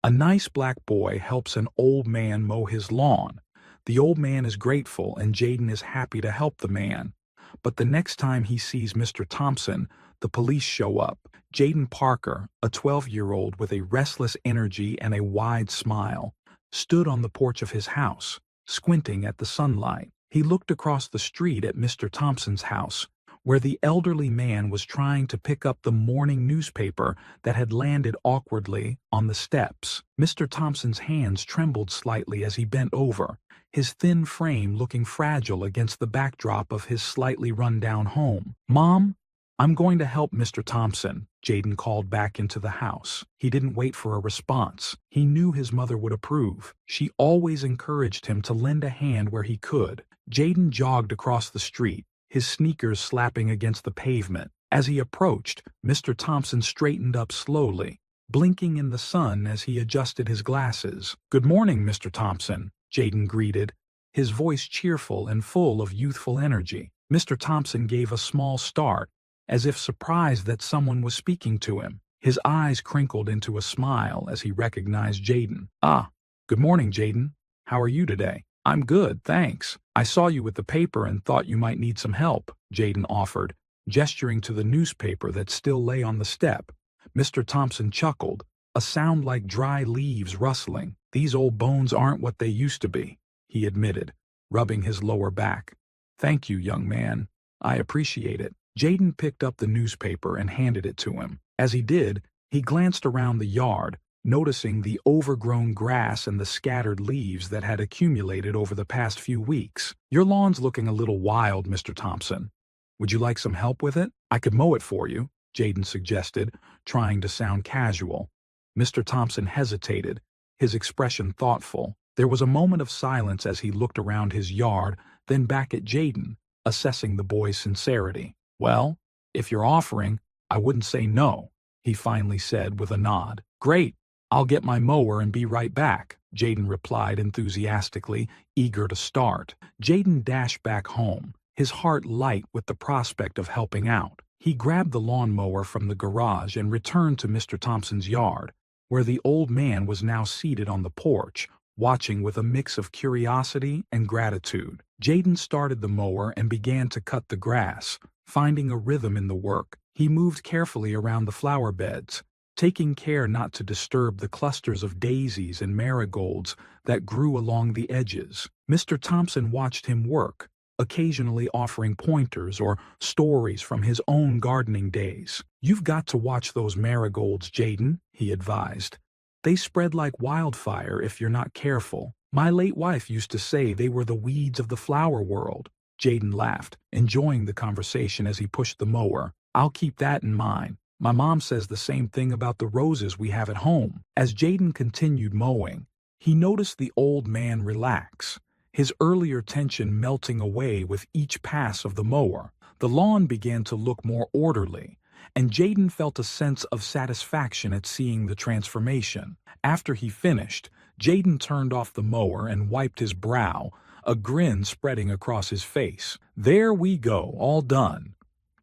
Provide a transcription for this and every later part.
A nice black boy helps an old man mow his lawn. The old man is grateful and Jaden is happy to help the man. But the next time he sees Mr. Thompson, the police show up. Jaden Parker, a 12-year-old with a restless energy and a wide smile, stood on the porch of his house, squinting at the sunlight. He looked across the street at Mr. Thompson's house, where the elderly man was trying to pick up the morning newspaper that had landed awkwardly on the steps. Mr. Thompson's hands trembled slightly as he bent over, his thin frame looking fragile against the backdrop of his slightly run-down home. "Mom, I'm going to help Mr. Thompson," Jaden called back into the house. He didn't wait for a response. He knew his mother would approve. She always encouraged him to lend a hand where he could. Jaden jogged across the street, his sneakers slapping against the pavement. As he approached, Mr. Thompson straightened up slowly, blinking in the sun as he adjusted his glasses. "Good morning, Mr. Thompson," Jaden greeted, his voice cheerful and full of youthful energy. Mr. Thompson gave a small start, as if surprised that someone was speaking to him. His eyes crinkled into a smile as he recognized Jaden. "Ah, good morning, Jaden. How are you today?" "I'm good, thanks. I saw you with the paper and thought you might need some help," Jaden offered, gesturing to the newspaper that still lay on the step. Mr. Thompson chuckled, a sound like dry leaves rustling. "These old bones aren't what they used to be," he admitted, rubbing his lower back. "Thank you, young man. I appreciate it." Jaden picked up the newspaper and handed it to him. As he did, he glanced around the yard, noticing the overgrown grass and the scattered leaves that had accumulated over the past few weeks. "Your lawn's looking a little wild, Mr. Thompson. Would you like some help with it? I could mow it for you," Jaden suggested, trying to sound casual. Mr. Thompson hesitated, his expression thoughtful. There was a moment of silence as he looked around his yard, then back at Jaden, assessing the boy's sincerity. "Well, if you're offering, I wouldn't say no," he finally said with a nod. "Great. I'll get my mower and be right back," Jaden replied enthusiastically, eager to start. Jaden dashed back home, his heart light with the prospect of helping out. He grabbed the lawnmower from the garage and returned to Mr. Thompson's yard, where the old man was now seated on the porch, watching with a mix of curiosity and gratitude. Jaden started the mower and began to cut the grass, finding a rhythm in the work. He moved carefully around the flower beds, taking care not to disturb the clusters of daisies and marigolds that grew along the edges. Mr. Thompson watched him work, occasionally offering pointers or stories from his own gardening days. "You've got to watch those marigolds, Jaden," he advised. "They spread like wildfire if you're not careful. My late wife used to say they were the weeds of the flower world." Jaden laughed, enjoying the conversation as he pushed the mower. "I'll keep that in mind. My mom says the same thing about the roses we have at home." As Jaden continued mowing, he noticed the old man relax, his earlier tension melting away with each pass of the mower. The lawn began to look more orderly, and Jaden felt a sense of satisfaction at seeing the transformation. After he finished, Jaden turned off the mower and wiped his brow, a grin spreading across his face. "There we go, all done."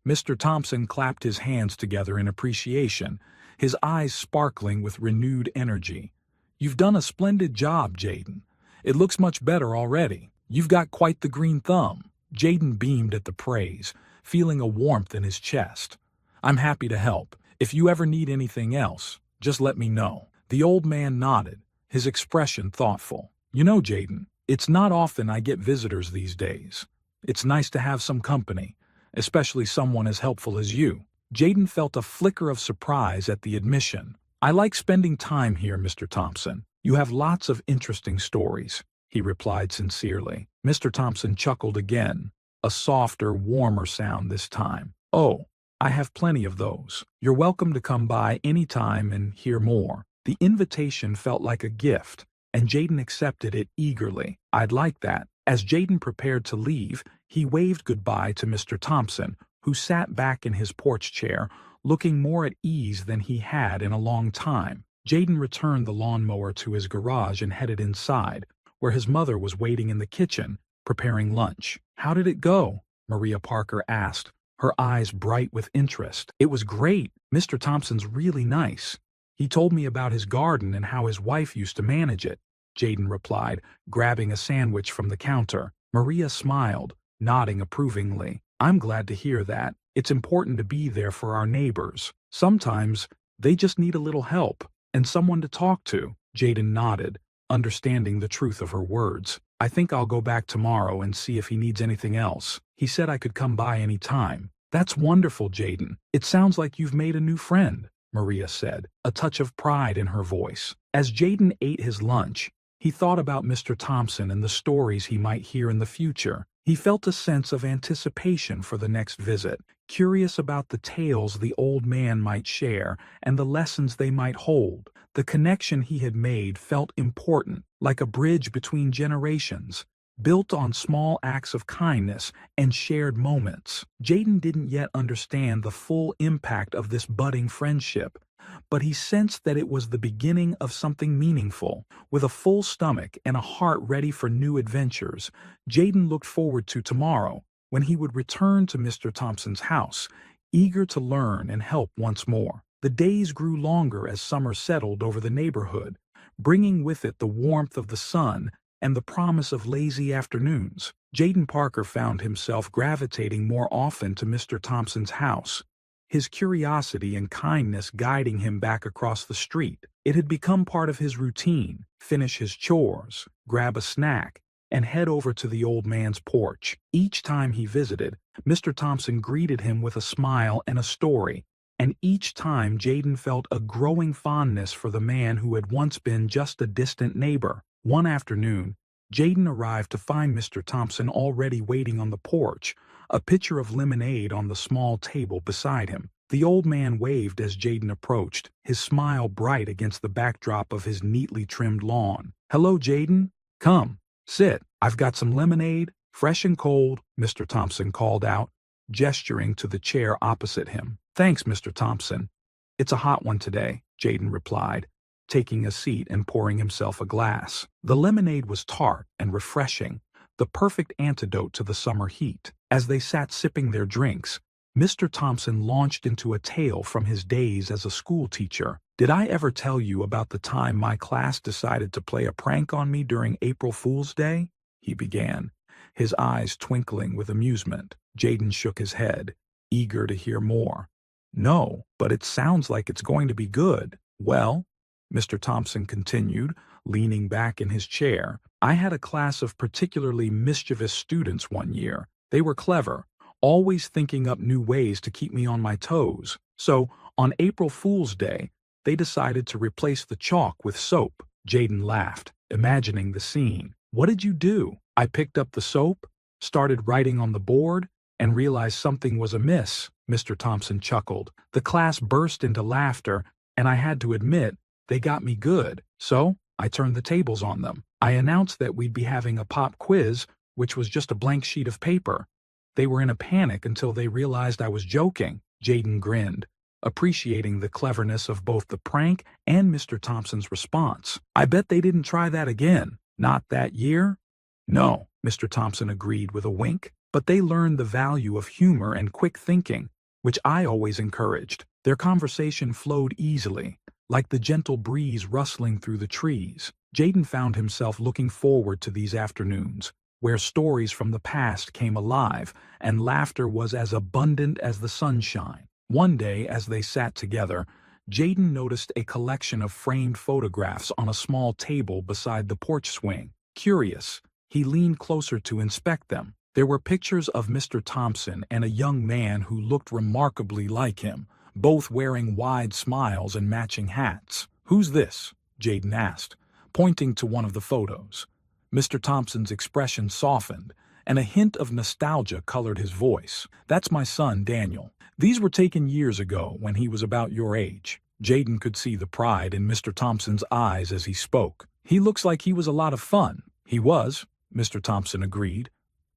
Mr. Thompson clapped his hands together in appreciation, his eyes sparkling with renewed energy. "You've done a splendid job, Jaden. It looks much better already. You've got quite the green thumb." Jaden beamed at the praise, feeling a warmth in his chest. "I'm happy to help. If you ever need anything else, just let me know." The old man nodded, his expression thoughtful. "You know, Jaden, it's not often I get visitors these days. It's nice to have some company, especially someone as helpful as you." Jaden felt a flicker of surprise at the admission. "I like spending time here, Mr. Thompson. You have lots of interesting stories," he replied sincerely. Mr. Thompson chuckled again, a softer, warmer sound this time. "Oh, I have plenty of those. You're welcome to come by any time and hear more." The invitation felt like a gift, and Jaden accepted it eagerly. "I'd like that." As Jaden prepared to leave, he waved goodbye to Mr. Thompson, who sat back in his porch chair, looking more at ease than he had in a long time. Jaden returned the lawnmower to his garage and headed inside, where his mother was waiting in the kitchen, preparing lunch. "How did it go?" Maria Parker asked, her eyes bright with interest. "It was great. Mr. Thompson's really nice. He told me about his garden and how his wife used to manage it, Jaden replied, grabbing a sandwich from the counter. Maria smiled, nodding approvingly. I'm glad to hear that. It's important to be there for our neighbors. Sometimes they just need a little help and someone to talk to. Jaden nodded, understanding the truth of her words. I think I'll go back tomorrow and see if he needs anything else. He said I could come by any time. That's wonderful, Jaden. It sounds like you've made a new friend, Maria said, a touch of pride in her voice. As Jaden ate his lunch, he thought about Mr. Thompson and the stories he might hear in the future. He felt a sense of anticipation for the next visit, curious about the tales the old man might share and the lessons they might hold. The connection he had made felt important, like a bridge between generations, built on small acts of kindness and shared moments. Jaden didn't yet understand the full impact of this budding friendship, but he sensed that it was the beginning of something meaningful. With a full stomach and a heart ready for new adventures, Jaden looked forward to tomorrow, when he would return to Mr. Thompson's house, eager to learn and help once more. The days grew longer as summer settled over the neighborhood, bringing with it the warmth of the sun and the promise of lazy afternoons. Jaden Parker found himself gravitating more often to Mr. Thompson's house, his curiosity and kindness guiding him back across the street. It had become part of his routine: finish his chores, grab a snack, and head over to the old man's porch. Each time he visited, Mr. Thompson greeted him with a smile and a story, and each time Jaden felt a growing fondness for the man who had once been just a distant neighbor. One afternoon, Jaden arrived to find Mr. Thompson already waiting on the porch, a pitcher of lemonade on the small table beside him. The old man waved as Jaden approached, his smile bright against the backdrop of his neatly trimmed lawn. "Hello, Jaden. Come, sit. I've got some lemonade, fresh and cold," Mr. Thompson called out, gesturing to the chair opposite him. "Thanks, Mr. Thompson. It's a hot one today," Jaden replied, taking a seat and pouring himself a glass. The lemonade was tart and refreshing, the perfect antidote to the summer heat. As they sat sipping their drinks, Mr. Thompson launched into a tale from his days as a school teacher. "Did I ever tell you about the time my class decided to play a prank on me during April Fool's Day?" he began, his eyes twinkling with amusement. Jaden shook his head, eager to hear more. "No, but it sounds like it's going to be good." "Well," Mr. Thompson continued, leaning back in his chair, "I had a class of particularly mischievous students one year. They were clever, always thinking up new ways to keep me on my toes. So, on April Fool's Day, they decided to replace the chalk with soap." Jaden laughed, imagining the scene. "What did you do?" "I picked up the soap, started writing on the board, and realized something was amiss," Mr. Thompson chuckled. "The class burst into laughter, and I had to admit, they got me good. So, I turned the tables on them. I announced that we'd be having a pop quiz, which was just a blank sheet of paper. They were in a panic until they realized I was joking." Jaden grinned, appreciating the cleverness of both the prank and Mr. Thompson's response. "I bet they didn't try that again." "Not that year?" "No," Mr. Thompson agreed with a wink. "But they learned the value of humor and quick thinking, which I always encouraged." Their conversation flowed easily, like the gentle breeze rustling through the trees. Jaden found himself looking forward to these afternoons, where stories from the past came alive and laughter was as abundant as the sunshine. One day, as they sat together, Jaden noticed a collection of framed photographs on a small table beside the porch swing. Curious, he leaned closer to inspect them. There were pictures of Mr. Thompson and a young man who looked remarkably like him, both wearing wide smiles and matching hats. "Who's this?" Jaden asked, pointing to one of the photos. Mr. Thompson's expression softened, and a hint of nostalgia colored his voice. "That's my son, Daniel. These were taken years ago when he was about your age." Jaden could see the pride in Mr. Thompson's eyes as he spoke. "He looks like he was a lot of fun." "He was," Mr. Thompson agreed,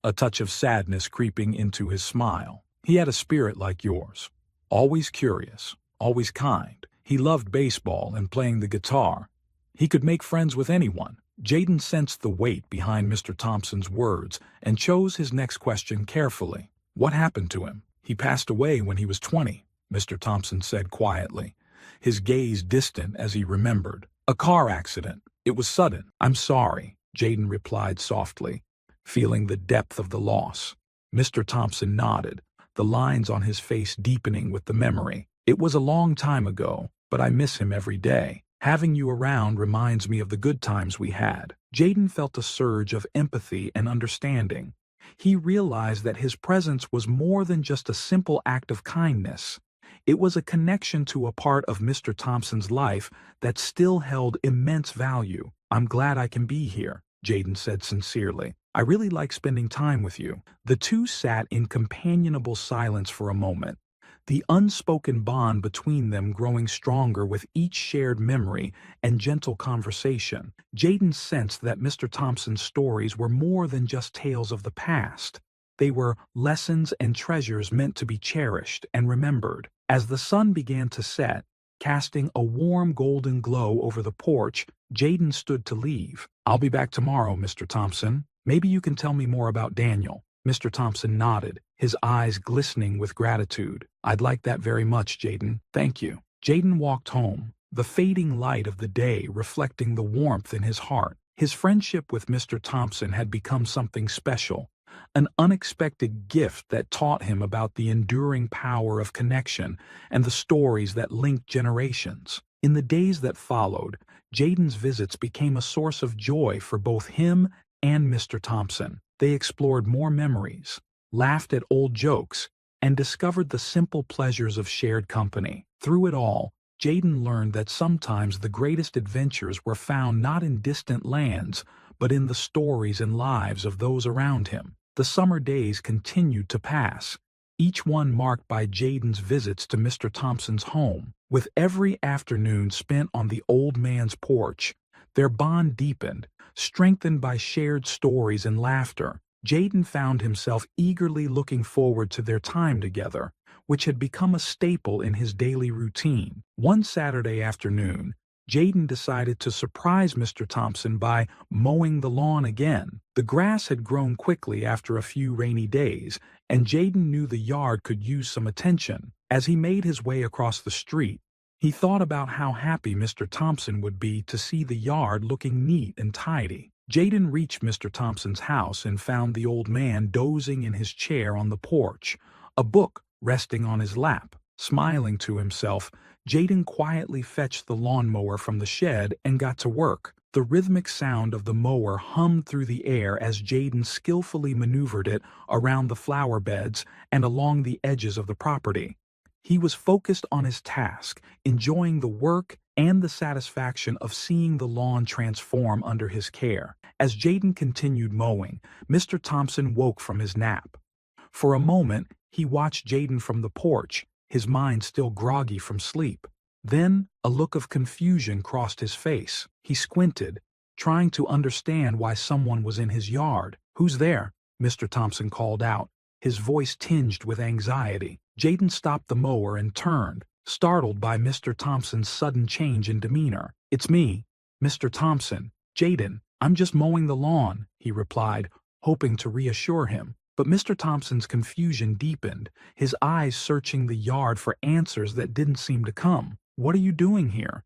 a touch of sadness creeping into his smile. "He had a spirit like yours. Always curious, always kind. He loved baseball and playing the guitar. He could make friends with anyone." Jaden sensed the weight behind Mr. Thompson's words and chose his next question carefully. "What happened to him?" "He passed away when he was 20, Mr. Thompson said quietly. his gaze distant as he remembered. A car accident. It was sudden. I'm sorry, Jaden replied softly, feeling the depth of the loss. Mr. Thompson nodded, the lines on his face deepening with the memory. It was a long time ago, but I miss him every day. Having you around reminds me of the good times we had. Jaden felt a surge of empathy and understanding. He realized that his presence was more than just a simple act of kindness. It was a connection to a part of Mr. Thompson's life that still held immense value. I'm glad I can be here, Jaden said sincerely. I really like spending time with you. The two sat in companionable silence for a moment, the unspoken bond between them growing stronger with each shared memory and gentle conversation. Jaden sensed that Mr. Thompson's stories were more than just tales of the past. They were lessons and treasures meant to be cherished and remembered. As the sun began to set, casting a warm golden glow over the porch, Jaden stood to leave. I'll be back tomorrow, Mr. Thompson. Maybe you can tell me more about Daniel. Mr. Thompson nodded, his eyes glistening with gratitude. I'd like that very much, Jaden. Thank you. Jaden walked home, the fading light of the day reflecting the warmth in his heart. His friendship with Mr. Thompson had become something special, an unexpected gift that taught him about the enduring power of connection and the stories that linked generations. In the days that followed, Jaden's visits became a source of joy for both him and Mr. Thompson. They explored more memories, laughed at old jokes, and discovered the simple pleasures of shared company. Through it all, Jaden learned that sometimes the greatest adventures were found not in distant lands, but in the stories and lives of those around him. The summer days continued to pass, each one marked by Jaden's visits to Mr. Thompson's home. With every afternoon spent on the old man's porch, their bond deepened, strengthened by shared stories and laughter. Jaden found himself eagerly looking forward to their time together, which had become a staple in his daily routine. One Saturday afternoon, Jaden decided to surprise Mr. Thompson by mowing the lawn again. The grass had grown quickly after a few rainy days, and Jaden knew the yard could use some attention. As he made his way across the street, he thought about how happy Mr. Thompson would be to see the yard looking neat and tidy. Jaden reached Mr. Thompson's house and found the old man dozing in his chair on the porch, a book resting on his lap. Smiling to himself, Jaden quietly fetched the lawnmower from the shed and got to work. The rhythmic sound of the mower hummed through the air as Jaden skillfully maneuvered it around the flower beds and along the edges of the property. He was focused on his task, enjoying the work and the satisfaction of seeing the lawn transform under his care. As Jaden continued mowing, Mr. Thompson woke from his nap. For a moment, he watched Jaden from the porch, his mind still groggy from sleep. Then, a look of confusion crossed his face. He squinted, trying to understand why someone was in his yard. "Who's there?" Mr. Thompson called out, his voice tinged with anxiety. Jaden stopped the mower and turned, startled by Mr. Thompson's sudden change in demeanor. "It's me, Mr. Thompson. Jaden, I'm just mowing the lawn," he replied, hoping to reassure him. But Mr. Thompson's confusion deepened, his eyes searching the yard for answers that didn't seem to come. "What are you doing here?"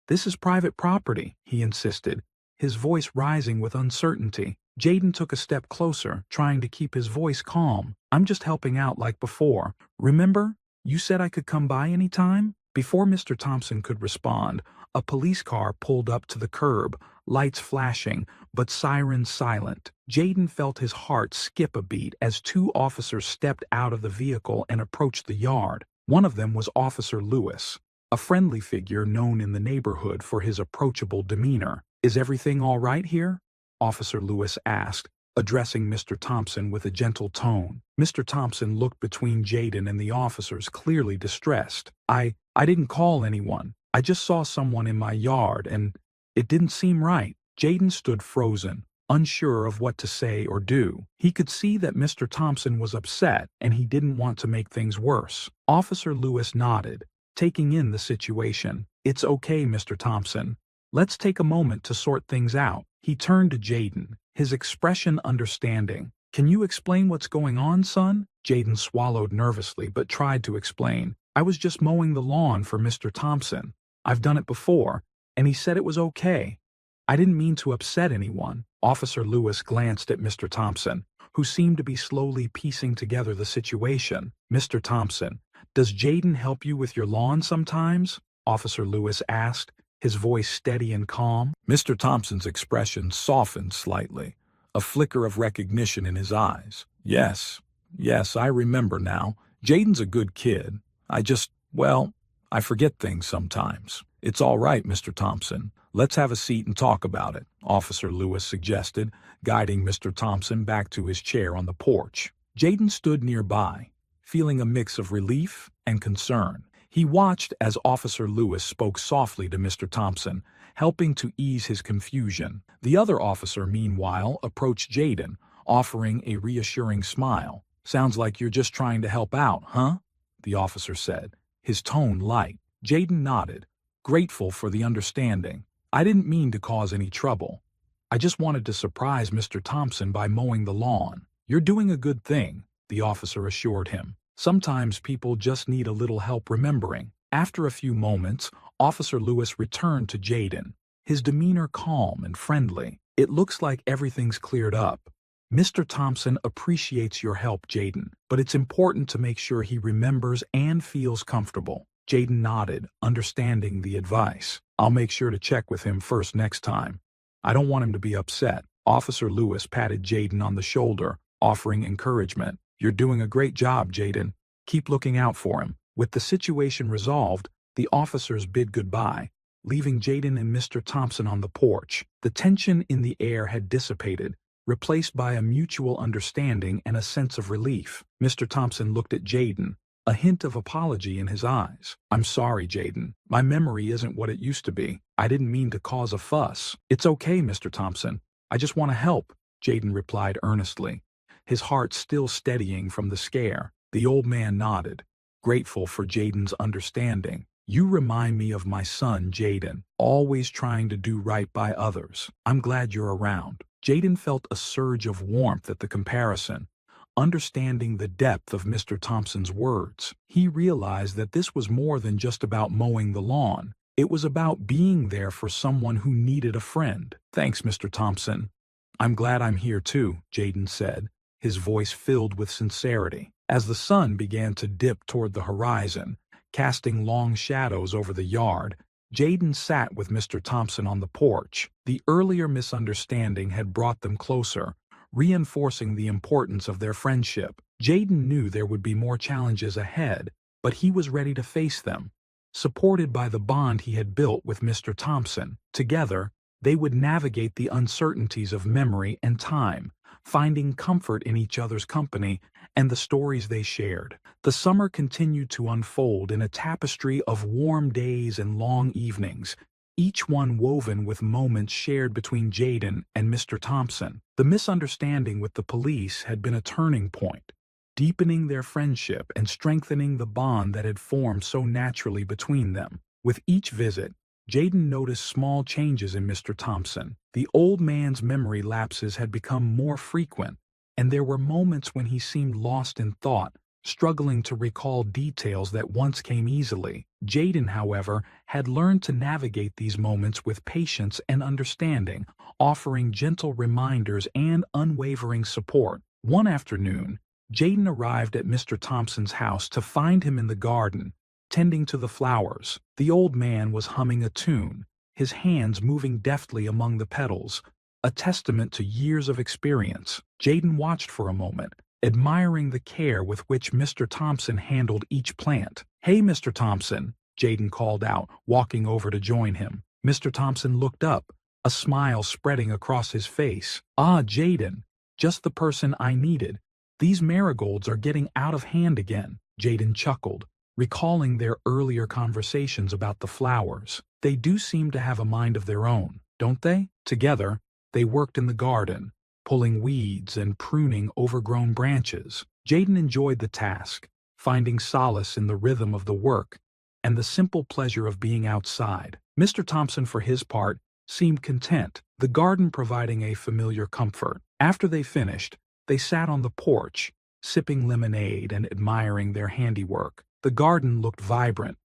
"This is private property," he insisted, his voice rising with uncertainty. Jaden took a step closer, trying to keep his voice calm. "I'm just helping out like before. Remember, you said I could come by any time?" Before Mr. Thompson could respond, a police car pulled up to the curb, lights flashing, but sirens silent. Jaden felt his heart skip a beat as two officers stepped out of the vehicle and approached the yard. One of them was Officer Lewis, a friendly figure known in the neighborhood for his approachable demeanor. "Is everything all right here?" Officer Lewis asked, addressing Mr. Thompson with a gentle tone. Mr. Thompson looked between Jaden and the officers, clearly distressed. I didn't call anyone. I just saw someone in my yard, and it didn't seem right." Jaden stood frozen, unsure of what to say or do. He could see that Mr. Thompson was upset, and he didn't want to make things worse. Officer Lewis nodded, taking in the situation. "It's okay, Mr. Thompson. Let's take a moment to sort things out." He turned to Jaden, his expression understanding. "Can you explain what's going on, son?" Jaden swallowed nervously but tried to explain. I was just mowing the lawn for Mr. Thompson. I've done it before, and he said it was okay. I didn't mean to upset anyone." Officer Lewis glanced at Mr. Thompson, who seemed to be slowly piecing together the situation. "Mr. Thompson, does Jaden help you with your lawn sometimes?" Officer Lewis asked, his voice steady and calm. Mr. Thompson's expression softened slightly, a flicker of recognition in his eyes. Yes, I remember now. Jaden's a good kid. I forget things sometimes." "It's all right, Mr. Thompson. Let's have a seat and talk about it," Officer Lewis suggested, guiding Mr. Thompson back to his chair on the porch. Jaden stood nearby, feeling a mix of relief and concern. He watched as Officer Lewis spoke softly to Mr. Thompson, helping to ease his confusion. The other officer, meanwhile, approached Jaden, offering a reassuring smile. "Sounds like you're just trying to help out, huh?" the officer said, his tone light. Jaden nodded, grateful for the understanding. "I didn't mean to cause any trouble. I just wanted to surprise Mr. Thompson by mowing the lawn." "You're doing a good thing," the officer assured him. "Sometimes people just need a little help remembering." After a few moments, Officer Lewis returned to Jaden, his demeanor calm and friendly. "It looks like everything's cleared up. Mr. Thompson appreciates your help, Jaden, but it's important to make sure he remembers and feels comfortable." Jaden nodded, understanding the advice. "I'll make sure to check with him first next time. I don't want him to be upset." Officer Lewis patted Jaden on the shoulder, offering encouragement. "You're doing a great job, Jaden. Keep looking out for him." With the situation resolved, the officers bid goodbye, leaving Jaden and Mr. Thompson on the porch. The tension in the air had dissipated, replaced by a mutual understanding and a sense of relief. Mr. Thompson looked at Jaden, a hint of apology in his eyes. "I'm sorry, Jaden. My memory isn't what it used to be. I didn't mean to cause a fuss." "It's okay, Mr. Thompson. I just want to help," Jaden replied earnestly, his heart still steadying from the scare. The old man nodded, grateful for Jaden's understanding. "You remind me of my son, Jaden, always trying to do right by others. I'm glad you're around." Jaden felt a surge of warmth at the comparison, understanding the depth of Mr. Thompson's words. He realized that this was more than just about mowing the lawn. It was about being there for someone who needed a friend. "Thanks, Mr. Thompson. I'm glad I'm here too," Jaden said, his voice filled with sincerity. As the sun began to dip toward the horizon, casting long shadows over the yard, Jaden sat with Mr. Thompson on the porch. The earlier misunderstanding had brought them closer, reinforcing the importance of their friendship. Jaden knew there would be more challenges ahead, but he was ready to face them, supported by the bond he had built with Mr. Thompson. Together, they would navigate the uncertainties of memory and time, finding comfort in each other's company and the stories they shared. The summer continued to unfold in a tapestry of warm days and long evenings, each one woven with moments shared between Jaden and Mr. Thompson. The misunderstanding with the police had been a turning point, deepening their friendship and strengthening the bond that had formed so naturally between them. With each visit, Jaden noticed small changes in Mr. Thompson. The old man's memory lapses had become more frequent, and there were moments when he seemed lost in thought, struggling to recall details that once came easily. Jaden, however, had learned to navigate these moments with patience and understanding, offering gentle reminders and unwavering support. One afternoon, Jaden arrived at Mr. Thompson's house to find him in the garden, tending to the flowers. The old man was humming a tune, his hands moving deftly among the petals, a testament to years of experience. Jaden watched for a moment, admiring the care with which Mr. Thompson handled each plant. "Hey, Mr. Thompson," Jaden called out, walking over to join him. Mr. Thompson looked up, a smile spreading across his face. "Ah, Jaden, just the person I needed. These marigolds are getting out of hand again." Jaden chuckled, recalling their earlier conversations about the flowers. "They do seem to have a mind of their own, don't they?" Together, they worked in the garden, pulling weeds and pruning overgrown branches. Jaden enjoyed the task, finding solace in the rhythm of the work and the simple pleasure of being outside. Mr. Thompson, for his part, seemed content, the garden providing a familiar comfort. After they finished, they sat on the porch, sipping lemonade and admiring their handiwork. The garden looked vibrant,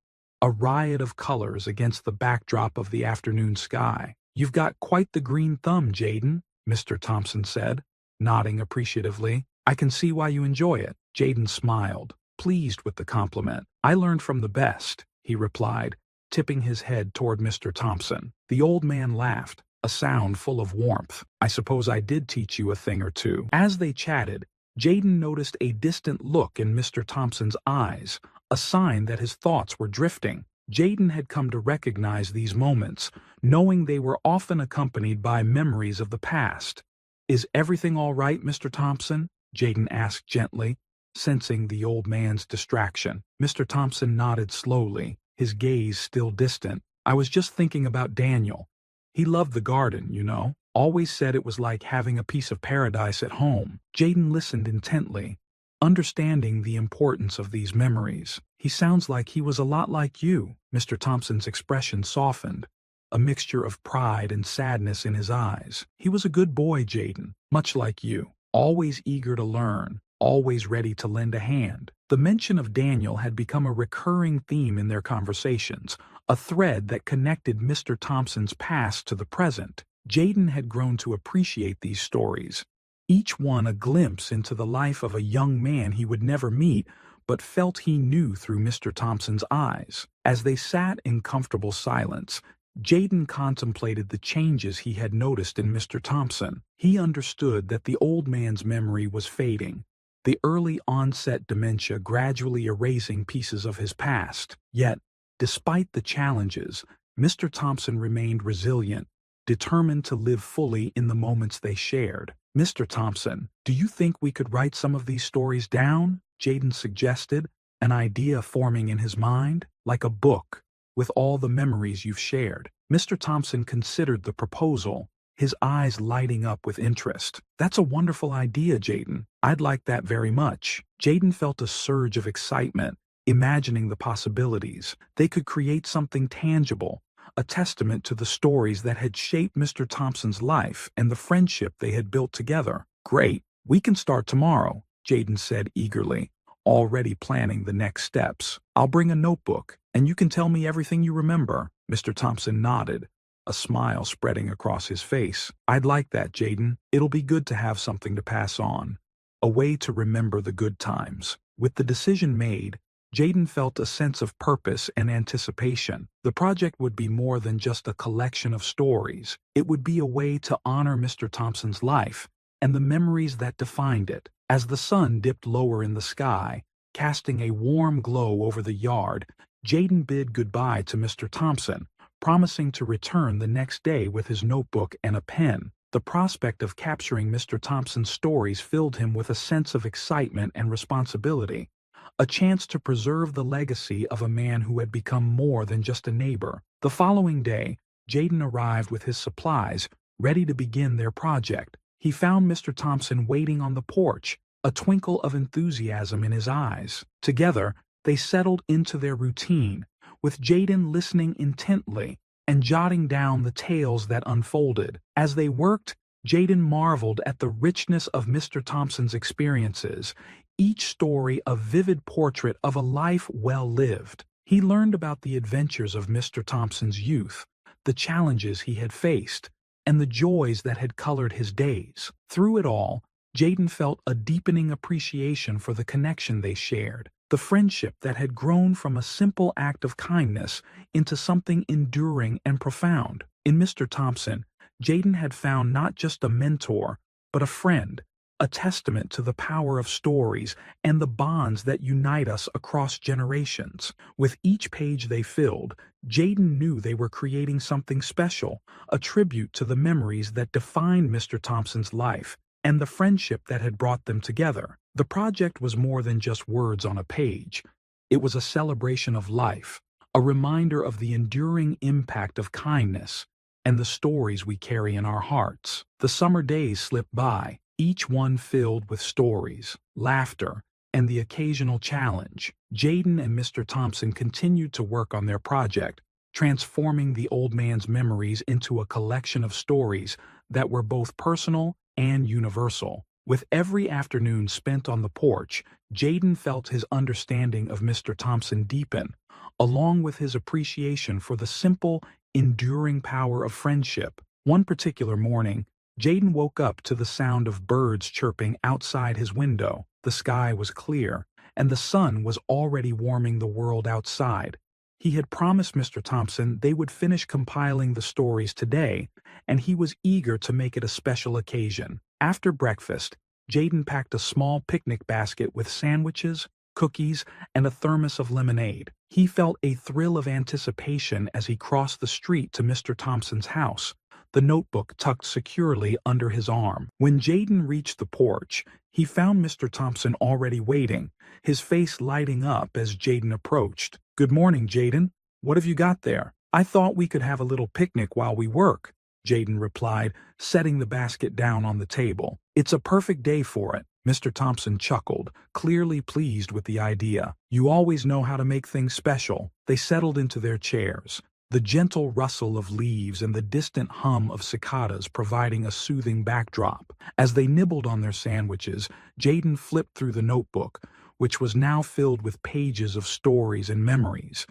a riot of colors against the backdrop of the afternoon sky. "You've got quite the green thumb, Jaden," Mr. Thompson said, nodding appreciatively. "I can see why you enjoy it." Jaden smiled, pleased with the compliment. "I learned from the best," he replied, tipping his head toward Mr. Thompson. The old man laughed, a sound full of warmth. "I suppose I did teach you a thing or two." As they chatted, Jaden noticed a distant look in Mr. Thompson's eyes, a sign that his thoughts were drifting. Jaden had come to recognize these moments, knowing they were often accompanied by memories of the past. "Is everything all right, Mr. Thompson?" Jaden asked gently, sensing the old man's distraction. Mr. Thompson nodded slowly, his gaze still distant. "I was just thinking about Daniel. He loved the garden, you know. Always said it was like having a piece of paradise at home." Jaden listened intently, understanding the importance of these memories. "He sounds like he was a lot like you." Mr. Thompson's expression softened, a mixture of pride and sadness in his eyes. "He was a good boy, Jaden, much like you, always eager to learn, always ready to lend a hand." The mention of Daniel had become a recurring theme in their conversations, a thread that connected Mr. Thompson's past to the present. Jaden had grown to appreciate these stories, each one a glimpse into the life of a young man he would never meet, but felt he knew through Mr. Thompson's eyes. As they sat in comfortable silence, Jaden contemplated the changes he had noticed in Mr. Thompson. He understood that the old man's memory was fading, the early onset dementia gradually erasing pieces of his past. Yet, despite the challenges, Mr. Thompson remained resilient, determined to live fully in the moments they shared. "Mr. Thompson, do you think we could write some of these stories down?" Jaden suggested, an idea forming in his mind, "like a book, with all the memories you've shared." Mr. Thompson considered the proposal, his eyes lighting up with interest. "That's a wonderful idea, Jaden. I'd like that very much." Jaden felt a surge of excitement, imagining the possibilities. They could create something tangible, a testament to the stories that had shaped Mr. Thompson's life and the friendship they had built together. "Great, we can start tomorrow," Jaden said eagerly, already planning the next steps. "I'll bring a notebook, and you can tell me everything you remember." Mr. Thompson nodded, a smile spreading across his face. "I'd like that, Jaden. It'll be good to have something to pass on, a way to remember the good times." With the decision made, Jaden felt a sense of purpose and anticipation. The project would be more than just a collection of stories. It would be a way to honor Mr. Thompson's life and the memories that defined it. As the sun dipped lower in the sky, casting a warm glow over the yard, Jaden bid goodbye to Mr. Thompson, promising to return the next day with his notebook and a pen. The prospect of capturing Mr. Thompson's stories filled him with a sense of excitement and responsibility, a chance to preserve the legacy of a man who had become more than just a neighbor. The following day, Jaden arrived with his supplies, ready to begin their project. He found Mr. Thompson waiting on the porch, a twinkle of enthusiasm in his eyes. Together, they settled into their routine, with Jaden listening intently and jotting down the tales that unfolded. As they worked, Jaden marveled at the richness of Mr. Thompson's experiences, each story a vivid portrait of a life well lived. He learned about the adventures of Mr. Thompson's youth, the challenges he had faced, and the joys that had colored his days. Through it all, Jaden felt a deepening appreciation for the connection they shared, the friendship that had grown from a simple act of kindness into something enduring and profound. In Mr. Thompson, Jaden had found not just a mentor, but a friend, a testament to the power of stories and the bonds that unite us across generations. With each page they filled, Jaden knew they were creating something special, a tribute to the memories that defined Mr. Thompson's life and the friendship that had brought them together. The project was more than just words on a page. It was a celebration of life, a reminder of the enduring impact of kindness and the stories we carry in our hearts. The summer days slipped by, each one filled with stories, laughter, and the occasional challenge. Jaden and Mr. Thompson continued to work on their project, transforming the old man's memories into a collection of stories that were both personal and universal. With every afternoon spent on the porch, Jaden felt his understanding of Mr. Thompson deepen, along with his appreciation for the simple, enduring power of friendship. One particular morning, Jaden woke up to the sound of birds chirping outside his window. The sky was clear, and the sun was already warming the world outside. He had promised Mr. Thompson they would finish compiling the stories today, and he was eager to make it a special occasion. After breakfast, Jaden packed a small picnic basket with sandwiches, cookies, and a thermos of lemonade. He felt a thrill of anticipation as he crossed the street to Mr. Thompson's house, the notebook tucked securely under his arm. When Jaden reached the porch, he found Mr. Thompson already waiting, his face lighting up as Jaden approached. "Good morning, Jaden. What have you got there?" "I thought we could have a little picnic while we work," Jaden replied, setting the basket down on the table. "It's a perfect day for it." Mr. Thompson chuckled, clearly pleased with the idea. "You always know how to make things special." They settled into their chairs, the gentle rustle of leaves and the distant hum of cicadas providing a soothing backdrop. As they nibbled on their sandwiches, Jaden flipped through the notebook, which was now filled with pages of stories and memories,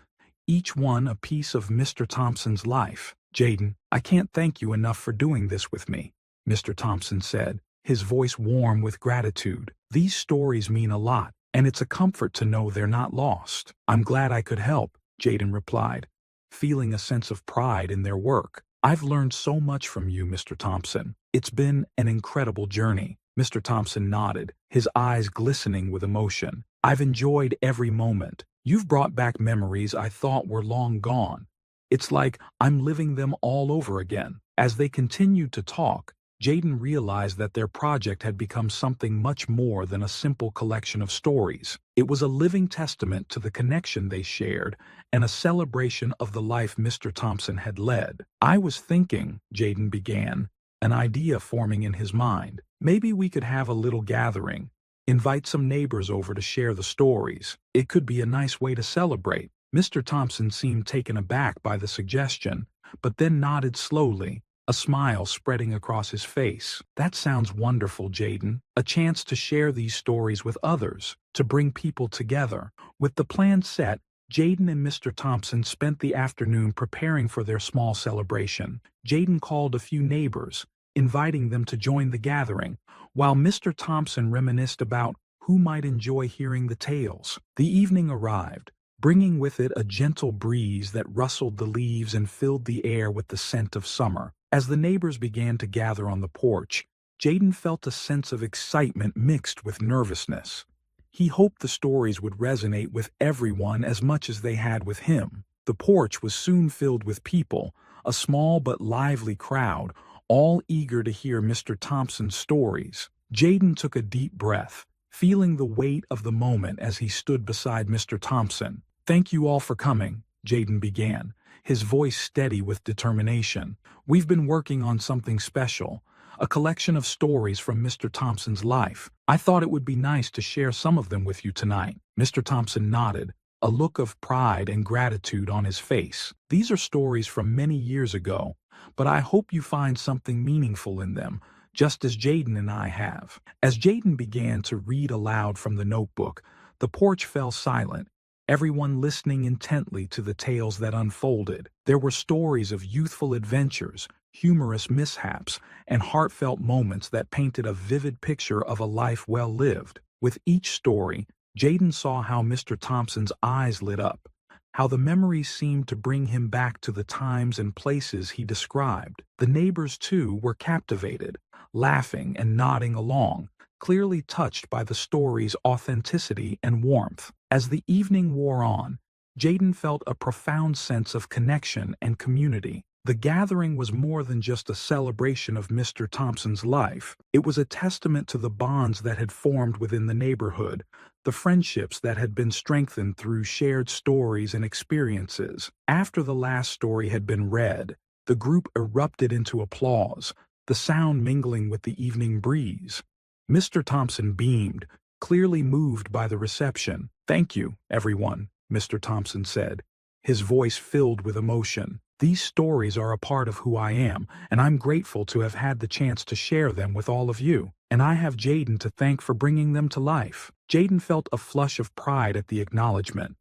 each one a piece of Mr. Thompson's life. "Jaden, I can't thank you enough for doing this with me," Mr. Thompson said, his voice warm with gratitude. "These stories mean a lot, and it's a comfort to know they're not lost." "I'm glad I could help," Jaden replied, feeling a sense of pride in their work. "I've learned so much from you, Mr. Thompson. It's been an incredible journey." Mr. Thompson nodded, his eyes glistening with emotion. "I've enjoyed every moment. You've brought back memories I thought were long gone. It's like I'm living them all over again." As they continued to talk, Jaden realized that their project had become something much more than a simple collection of stories. It was a living testament to the connection they shared and a celebration of the life Mr. Thompson had led. "I was thinking," Jaden began, an idea forming in his mind. "Maybe we could have a little gathering, invite some neighbors over to share the stories. It could be a nice way to celebrate." Mr. Thompson seemed taken aback by the suggestion, but then nodded slowly, a smile spreading across his face. "That sounds wonderful, Jaden. A chance to share these stories with others, to bring people together." With the plan set, Jaden and Mr. Thompson spent the afternoon preparing for their small celebration. Jaden called a few neighbors, inviting them to join the gathering, while Mr. Thompson reminisced about who might enjoy hearing the tales. The evening arrived, bringing with it a gentle breeze that rustled the leaves and filled the air with the scent of summer. As the neighbors began to gather on the porch, Jaden felt a sense of excitement mixed with nervousness. He hoped the stories would resonate with everyone as much as they had with him. The porch was soon filled with people, a small but lively crowd, all eager to hear Mr. Thompson's stories. Jaden took a deep breath, feeling the weight of the moment as he stood beside Mr. Thompson. "Thank you all for coming," Jaden began, his voice steady with determination. "We've been working on something special, a collection of stories from Mr. Thompson's life. I thought it would be nice to share some of them with you tonight." Mr. Thompson nodded, a look of pride and gratitude on his face. "These are stories from many years ago, but I hope you find something meaningful in them, just as Jaden and I have." As Jaden began to read aloud from the notebook, the porch fell silent, everyone listening intently to the tales that unfolded. There were stories of youthful adventures, humorous mishaps, and heartfelt moments that painted a vivid picture of a life well lived. With each story, Jaden saw how Mr. Thompson's eyes lit up, how the memories seemed to bring him back to the times and places he described. The neighbors, too, were captivated, laughing and nodding along, clearly touched by the story's authenticity and warmth. As the evening wore on, Jaden felt a profound sense of connection and community. The gathering was more than just a celebration of Mr. Thompson's life. It was a testament to the bonds that had formed within the neighborhood, the friendships that had been strengthened through shared stories and experiences. After the last story had been read, the group erupted into applause, the sound mingling with the evening breeze. Mr. Thompson beamed, clearly moved by the reception. "Thank you, everyone," Mr. Thompson said, his voice filled with emotion. "These stories are a part of who I am, and I'm grateful to have had the chance to share them with all of you." and I have Jaden to thank for bringing them to life. Jaden felt a flush of pride at the acknowledgement,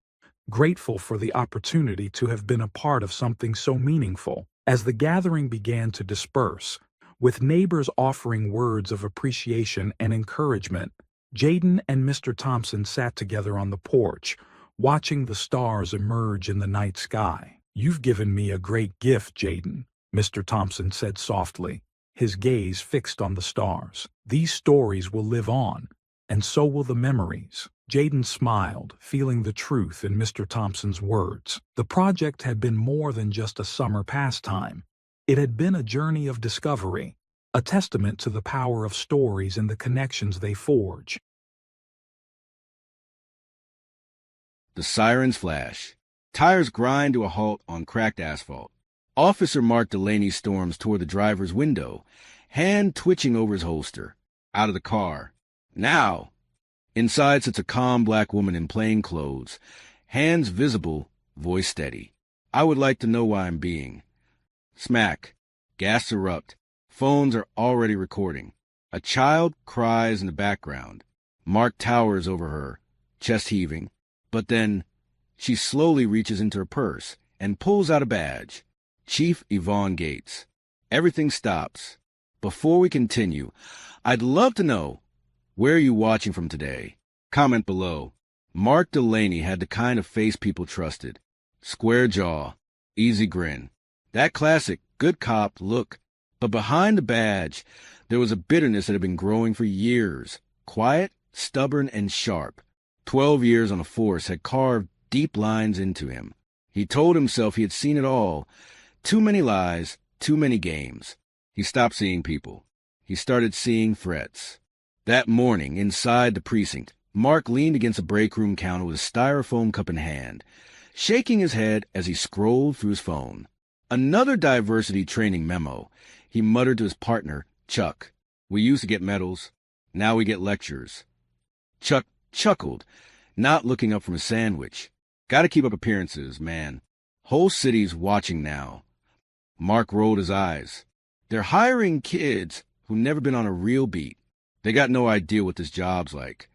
grateful for the opportunity to have been a part of something so meaningful. As the gathering began to disperse, with neighbors offering words of appreciation and encouragement, Jaden and Mr. Thompson sat together on the porch, watching the stars emerge in the night sky. "You've given me a great gift, Jaden," Mr. Thompson said softly, his gaze fixed on the stars. "These stories will live on, and so will the memories." Jaden smiled, feeling the truth in Mr. Thompson's words. The project had been more than just a summer pastime. It had been a journey of discovery, a testament to the power of stories and the connections they forge. The sirens flash. Tires grind to a halt on cracked asphalt. Officer Mark Delaney storms toward the driver's window, hand twitching over his holster. Out of the car. "Now!" Inside sits a calm black woman in plain clothes, hands visible, voice steady. "I would like to know why I'm being." Smack. Gas erupt. Phones are already recording. A child cries in the background. Mark towers over her, chest heaving. But then she slowly reaches into her purse and pulls out a badge. Chief Yvonne Gates. Everything stops. Before we continue, I'd love to know, where are you watching from today? Comment below. Mark Delaney had the kind of face people trusted. Square jaw, easy grin. That classic good cop look. But behind the badge, there was a bitterness that had been growing for years. Quiet, stubborn, and sharp. 12 years on the force had carved deep lines into him. He told himself he had seen it all. Too many lies, too many games. He stopped seeing people. He started seeing threats. That morning, inside the precinct, Mark leaned against a break room counter with a styrofoam cup in hand, shaking his head as he scrolled through his phone. Another diversity training memo. He muttered to his partner, Chuck. "We used to get medals. Now we get lectures." Chuck chuckled, not looking up from his sandwich. "Gotta keep up appearances, man. Whole city's watching now." Mark rolled his eyes. "They're hiring kids who've never been on a real beat. They got no idea what this job's like."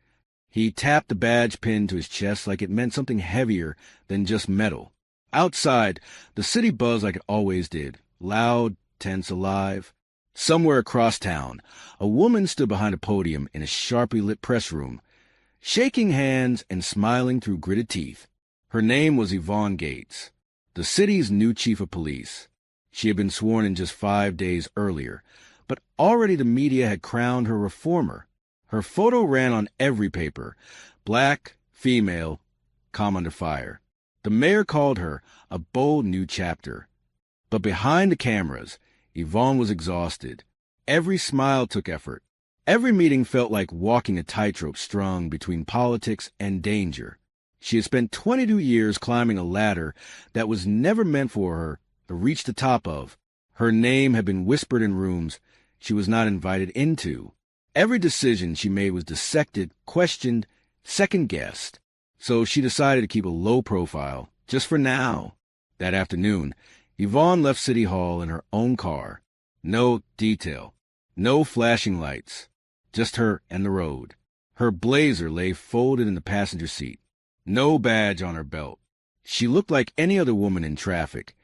He tapped the badge pin to his chest like it meant something heavier than just metal. Outside, the city buzzed like it always did. Loud, tense, alive. Somewhere across town, a woman stood behind a podium in a sharply lit press room, shaking hands and smiling through gritted teeth. Her name was Yvonne Gates, the city's new chief of police. She had been sworn in just 5 days earlier, but already the media had crowned her reformer. Her photo ran on every paper. Black, female, calm under fire. The mayor called her a bold new chapter. But behind the cameras, Yvonne was exhausted. Every smile took effort. Every meeting felt like walking a tightrope strung between politics and danger. She had spent 22 years climbing a ladder that was never meant for her to reach the top of. Her name had been whispered in rooms she was not invited into. Every decision she made was dissected, questioned, second-guessed. So she decided to keep a low profile, just for now. That afternoon, Yvonne left City Hall in her own car. No detail, no flashing lights, just her and the road. Her blazer lay folded in the passenger seat. No badge on her belt. She looked like any other woman in traffic,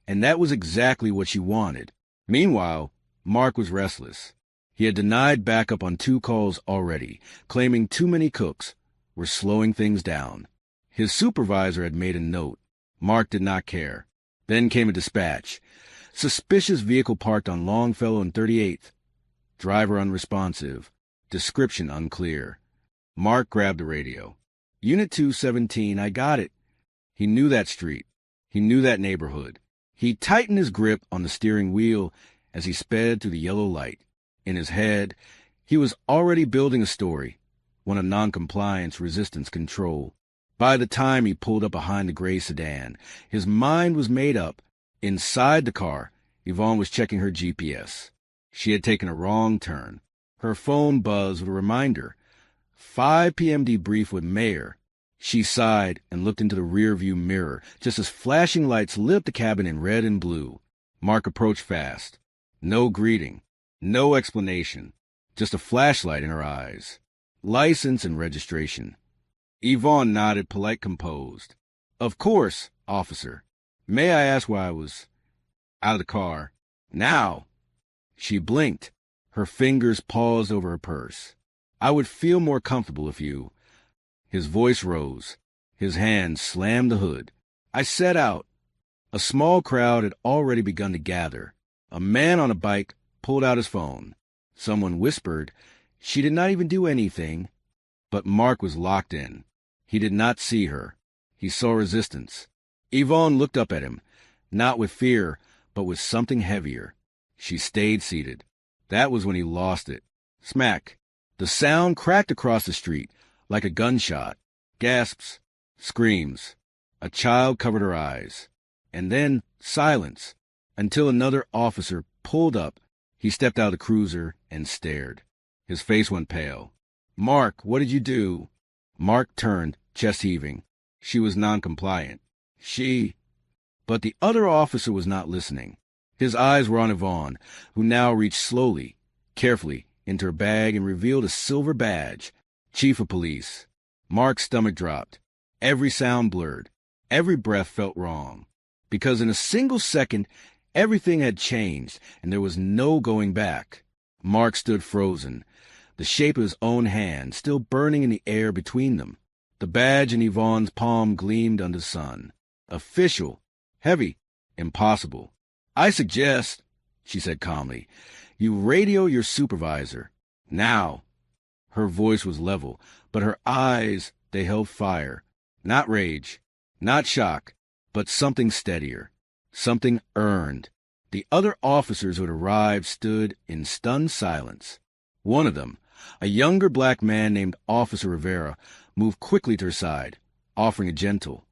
and that was exactly what she wanted. Meanwhile, Mark was restless. He had denied backup on 2 calls already, claiming too many cooks were slowing things down. His supervisor had made a note. Mark did not care. Then came a dispatch. Suspicious vehicle parked on Longfellow and 38th. Driver unresponsive. Description unclear. Mark grabbed the radio. "Unit 217, I got it." He knew that street. He knew that neighborhood. He tightened his grip on the steering wheel as he sped through the yellow light. In his head, he was already building a story, one of noncompliance, resistance, control. By the time he pulled up behind the gray sedan, his mind was made up. Inside the car, Yvonne was checking her GPS. She had taken a wrong turn. Her phone buzzed with a reminder. 5 p.m. debrief with Mayor. She sighed and looked into the rearview mirror, just as flashing lights lit the cabin in red and blue. Mark approached fast. No greeting. No explanation. just a flashlight in her eyes. License and registration. Yvonne nodded, polite, composed. Of course, officer. May I ask why I was out of the car? Now. She blinked. Her fingers paused over her purse. I would feel more comfortable if you... His voice rose. His hand slammed the hood. I set out. A small crowd had already begun to gather. A man on a bike pulled out his phone. Someone whispered. She did not even do anything. But Mark was locked in. He did not see her. He saw resistance. Yvonne looked up at him, not with fear, but with something heavier. She stayed seated. That was when he lost it. Smack. The sound cracked across the street, like a gunshot. Gasps. Screams. A child covered her eyes. And then silence, until another officer pulled up. He stepped out of the cruiser and stared. His face went pale. Mark, what did you do? Mark turned, chest heaving. She was non-compliant. But the other officer was not listening. His eyes were on Yvonne, who now reached slowly, carefully, into her bag and revealed a silver badge. Chief of Police. Mark's stomach dropped. Every sound blurred. Every breath felt wrong. Because in a single second, everything had changed, and there was no going back. Mark stood frozen, the shape of his own hand still burning in the air between them. The badge in Yvonne's palm gleamed under the sun. Official. Heavy. Impossible. I suggest, she said calmly, you radio your supervisor. Now. Her voice was level, but her eyes, they held fire. Not rage. Not shock. But something steadier. Something earned. The other officers who had arrived stood in stunned silence. One of them, a younger black man named Officer Rivera, moved quickly to her side, offering a gentle,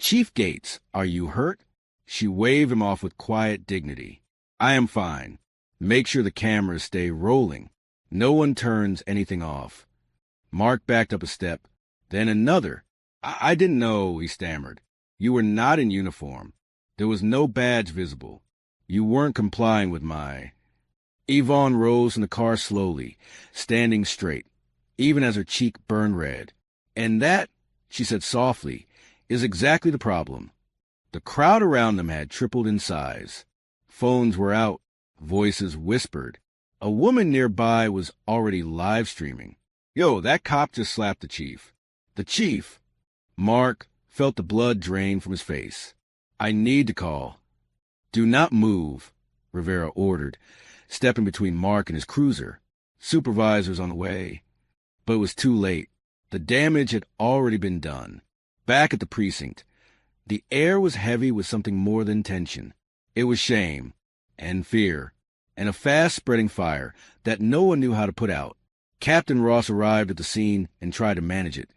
Chief Gates, are you hurt? She waved him off with quiet dignity. I am fine. Make sure the cameras stay rolling. No one turns anything off. Mark backed up a step, then another. I didn't know, he stammered. You were not in uniform. There was no badge visible. You weren't complying with my... Yvonne rose from the car slowly, standing straight, even as her cheek burned red. And that, she said softly, is exactly the problem. The crowd around them had tripled in size. Phones were out. Voices whispered. A woman nearby was already live streaming. Yo, that cop just slapped the chief. The chief. Mark felt the blood drain from his face. I need to call. Do not move, Rivera ordered, stepping between Mark and his cruiser. Supervisor's on the way. But it was too late. The damage had already been done. Back at the precinct, the air was heavy with something more than tension. It was shame and fear and a fast-spreading fire that no one knew how to put out. Captain Ross arrived at the scene and tried to manage it.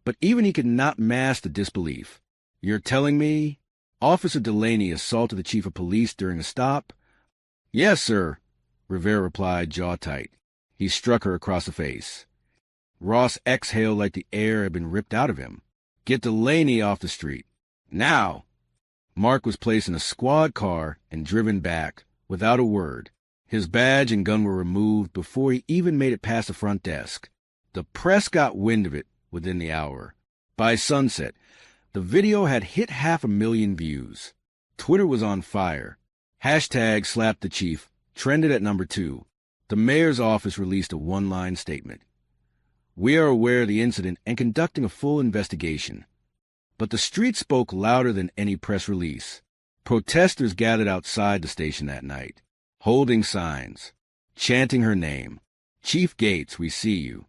But even he could not mask the disbelief. You're telling me? Officer Delaney assaulted the chief of police during a stop? Yes, sir, Rivera replied, jaw tight. He struck her across the face. Ross exhaled like the air had been ripped out of him. Get Delaney off the street. Now! Mark was placed in a squad car and driven back, without a word. His badge and gun were removed before he even made it past the front desk. The press got wind of it within the hour. By sunset, the video had hit 500,000 views. Twitter was on fire. Hashtag slapped the chief trended at number 2. The mayor's office released a one-line statement. We are aware of the incident and conducting a full investigation. But the street spoke louder than any press release. Protesters gathered outside the station that night, holding signs, chanting her name. Chief Gates, we see you.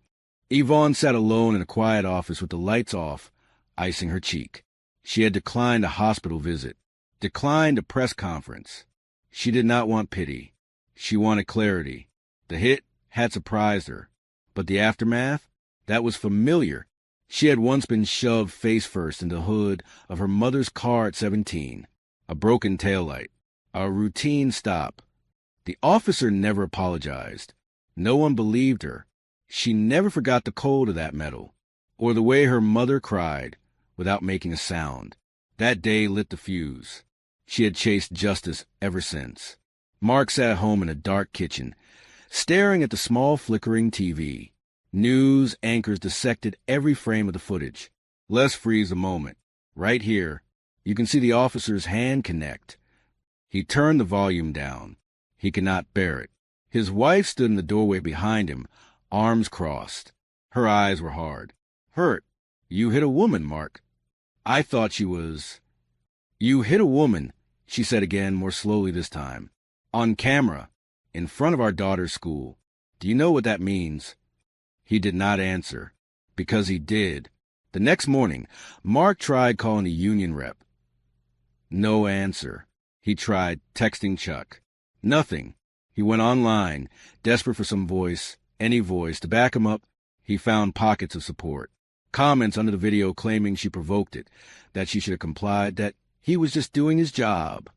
Yvonne sat alone in a quiet office with the lights off, icing her cheek. She had declined a hospital visit, declined a press conference. She did not want pity. She wanted clarity. The hit had surprised her, but the aftermath, that was familiar. She had once been shoved face first into the hood of her mother's car at 17, a broken taillight, a routine stop. The officer never apologized. No one believed her. She never forgot the cold of that metal, or the way her mother cried without making a sound. That day lit the fuse. She had chased justice ever since. Mark sat at home in a dark kitchen, staring at the small flickering TV. News anchors dissected every frame of the footage. Let's freeze a moment. Right here, you can see the officer's hand connect. He turned the volume down. He could not bear it. His wife stood in the doorway behind him, arms crossed. Her eyes were hard. Hurt. You hit a woman, Mark. I thought she was... You hit a woman, she said again, more slowly this time. On camera, in front of our daughter's school. Do you know what that means? He did not answer, because he did. The next morning, Mark tried calling the union rep. No answer. He tried texting Chuck. Nothing. He went online, desperate for some voice, any voice, to back him up. He found pockets of support. Comments under the video claiming she provoked it, that she should have complied, that he was just doing his job.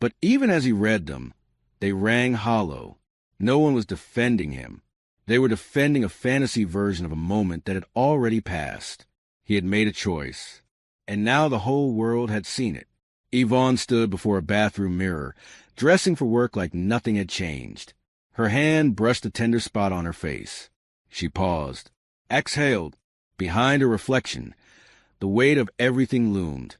But even as he read them, they rang hollow. No one was defending him. They were defending a fantasy version of a moment that had already passed. He had made a choice, and now the whole world had seen it. Yvonne stood before a bathroom mirror, dressing for work like nothing had changed. Her hand brushed a tender spot on her face. She paused, exhaled. Behind her reflection, the weight of everything loomed.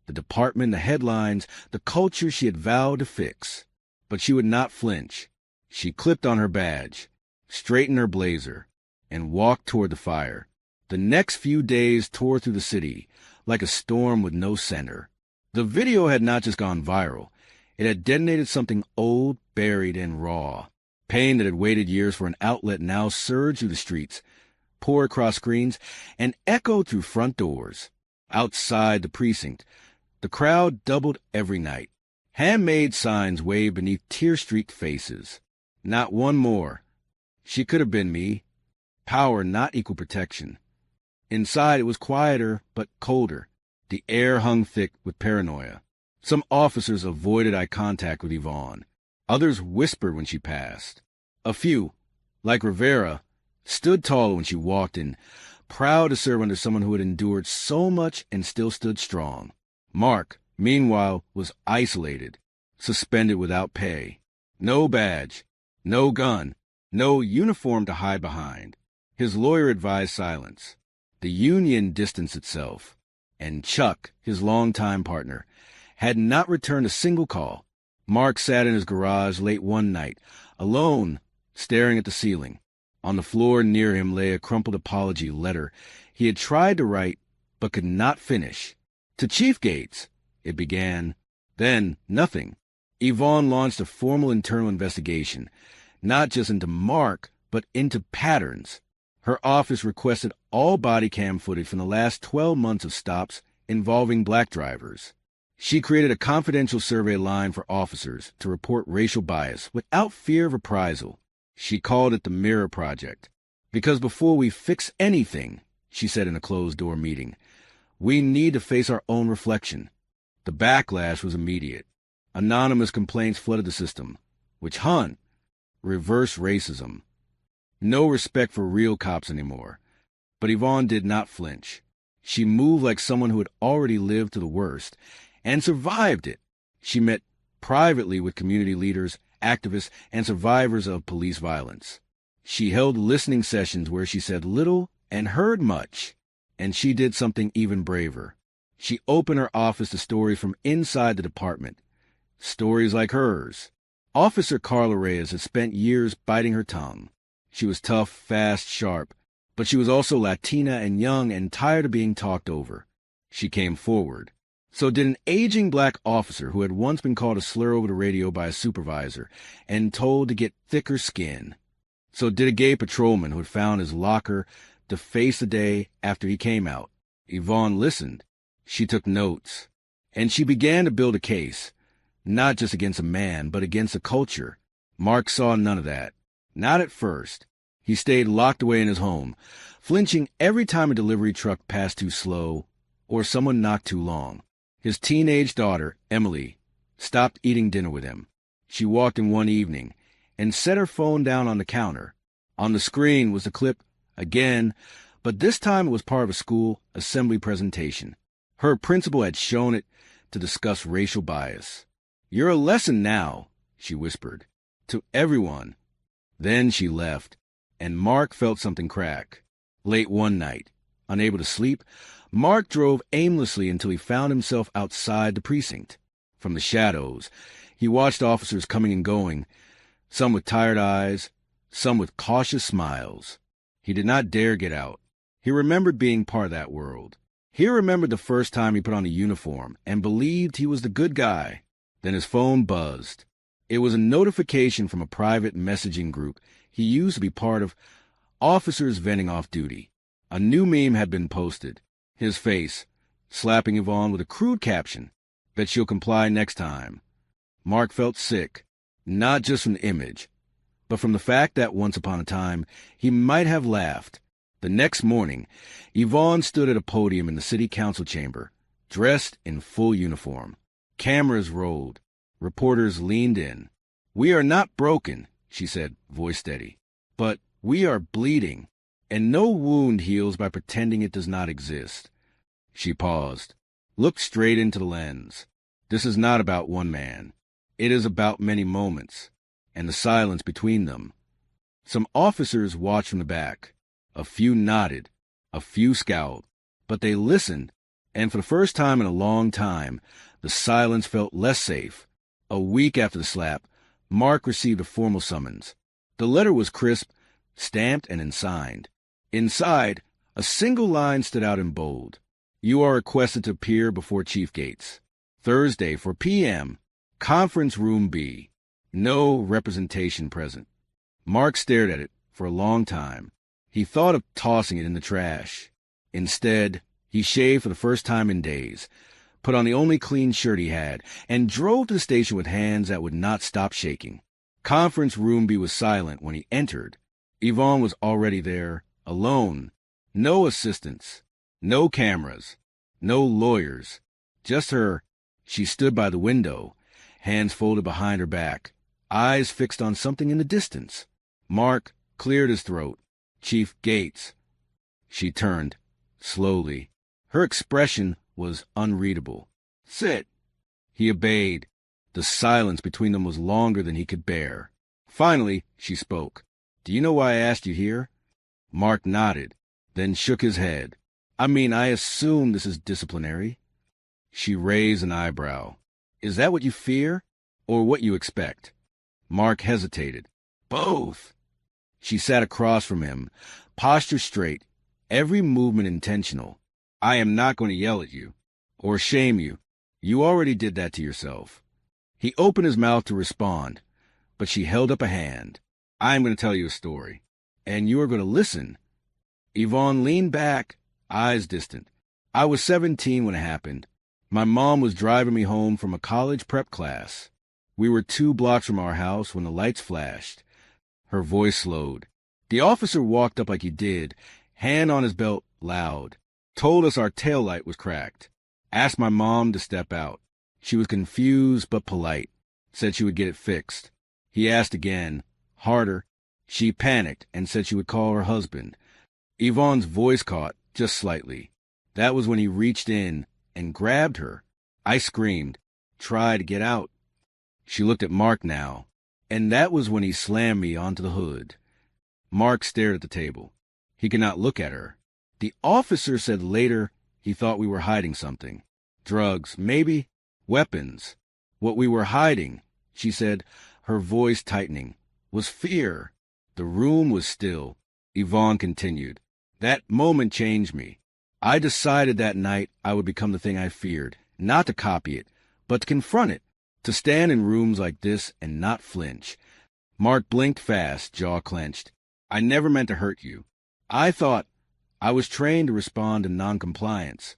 The department, the headlines, the culture she had vowed to fix. But she would not flinch. She clipped on her badge, straightened her blazer, and walked toward the fire. The next few days tore through the city like a storm with no center. The video had not just gone viral. It had detonated something old, buried, and raw. Pain that had waited years for an outlet now surged through the streets, poured across screens, and echoed through front doors. Outside the precinct, the crowd doubled every night. Handmade signs waved beneath tear-streaked faces. Not one more. She could have been me. Power, not equal protection. Inside it was quieter, but colder. The air hung thick with paranoia. Some officers avoided eye contact with Yvonne. Others whispered when she passed. A few, like Rivera, stood tall when she walked in, proud to serve under someone who had endured so much and still stood strong. Mark, meanwhile, was isolated, suspended without pay. No badge, no gun, no uniform to hide behind. His lawyer advised silence. The union distanced itself, and Chuck, his longtime partner, had not returned a single call. Mark sat in his garage late one night, alone, staring at the ceiling. On the floor near him lay a crumpled apology letter he had tried to write but could not finish. To Chief Gates, it began. Then, nothing. Yvonne launched a formal internal investigation, not just into Mark, but into patterns. Her office requested all body cam footage from the last 12 months of stops involving black drivers. She created a confidential survey line for officers to report racial bias without fear of reprisal. She called it the Mirror Project. Because before we fix anything, she said in a closed-door meeting, we need to face our own reflection. The backlash was immediate. Anonymous complaints flooded the system. Witch hunt. Reverse racism. No respect for real cops anymore. But Yvonne did not flinch. She moved like someone who had already lived to the worst and survived it. She met privately with community leaders, activists, and survivors of police violence. She held listening sessions where she said little and heard much. And she did something even braver. She opened her office to stories from inside the department. Stories like hers. Officer Carla Reyes had spent years biting her tongue. She was tough, fast, sharp, but she was also Latina and young and tired of being talked over. She came forward. So did an aging black officer who had once been called a slur over the radio by a supervisor and told to get thicker skin. So did a gay patrolman who had found his locker to face the day after he came out. Yvonne listened. She took notes. And she began to build a case, not just against a man, but against a culture. Mark saw none of that. Not at first. He stayed locked away in his home, flinching every time a delivery truck passed too slow or someone knocked too long. His teenage daughter, Emily, stopped eating dinner with him. She walked in one evening and set her phone down on the counter. On the screen was the clip again, but this time it was part of a school assembly presentation. Her principal had shown it to discuss racial bias. You're a lesson now, she whispered, to everyone. Then she left, and Mark felt something crack. Late one night, unable to sleep, Mark drove aimlessly until he found himself outside the precinct. From the shadows, he watched officers coming and going, some with tired eyes, some with cautious smiles. He did not dare get out. He remembered being part of that world. He remembered the first time he put on a uniform and believed he was the good guy. Then his phone buzzed. It was a notification from a private messaging group he used to be part of, officers venting off duty. A new meme had been posted. His face, slapping Yvonne with a crude caption, "Bet she'll comply next time." Mark felt sick, not just from the image, but from the fact that once upon a time he might have laughed. The next morning, Yvonne stood at a podium in the city council chamber, dressed in full uniform. Cameras rolled. Reporters leaned in. "We are not broken," she said, voice steady, "but we are bleeding, and no wound heals by pretending it does not exist." She paused, looked straight into the lens. This is not about one man. It is about many moments, and the silence between them. Some officers watched from the back. A few nodded, a few scowled, but they listened, and for the first time in a long time, the silence felt less safe. A week after the slap, Mark received a formal summons. The letter was crisp, stamped, and unsigned. Inside, a single line stood out in bold. "You are requested to appear before Chief Gates. Thursday, 4 p.m., Conference Room B. No representation present." Mark stared at it for a long time. He thought of tossing it in the trash. Instead, he shaved for the first time in days, put on the only clean shirt he had, and drove to the station with hands that would not stop shaking. Conference Room B was silent when he entered. Yvonne was already there, alone. No assistants, no cameras, no lawyers, just her. She stood by the window, hands folded behind her back, eyes fixed on something in the distance. Mark cleared his throat. "Chief Gates." She turned, slowly. Her expression was unreadable. "Sit." He obeyed. The silence between them was longer than he could bear. Finally, she spoke. "Do you know why I asked you here?" Mark nodded, then shook his head. "I mean, I assume this is disciplinary." She raised an eyebrow. "Is that what you fear, or what you expect?" Mark hesitated. "Both." She sat across from him, posture straight, every movement intentional. "I am not going to yell at you, or shame you. You already did that to yourself." He opened his mouth to respond, but she held up a hand. "I am going to tell you a story, and you are going to listen." Yvonne leaned back, eyes distant. "I was 17 when it happened. My mom was driving me home from a college prep class. We were 2 blocks from our house when the lights flashed." Her voice slowed. "The officer walked up like he did, hand on his belt, loud. Told us our taillight was cracked. Asked my mom to step out. She was confused but polite. Said she would get it fixed. He asked again, harder. She panicked and said she would call her husband. Yvonne's voice caught, just slightly. That was when he reached in and grabbed her. I screamed, tried to get out." She looked at Mark now. "And that was when he slammed me onto the hood." Mark stared at the table. He could not look at her. "The officer said later he thought we were hiding something. Drugs, maybe. Weapons. What we were hiding," she said, her voice tightening, "was fear." The room was still. Yvonne continued. "That moment changed me. I decided that night I would become the thing I feared, not to copy it, but to confront it. To stand in rooms like this and not flinch." Mark blinked fast, jaw clenched. "I never meant to hurt you. I thought I was trained to respond to noncompliance."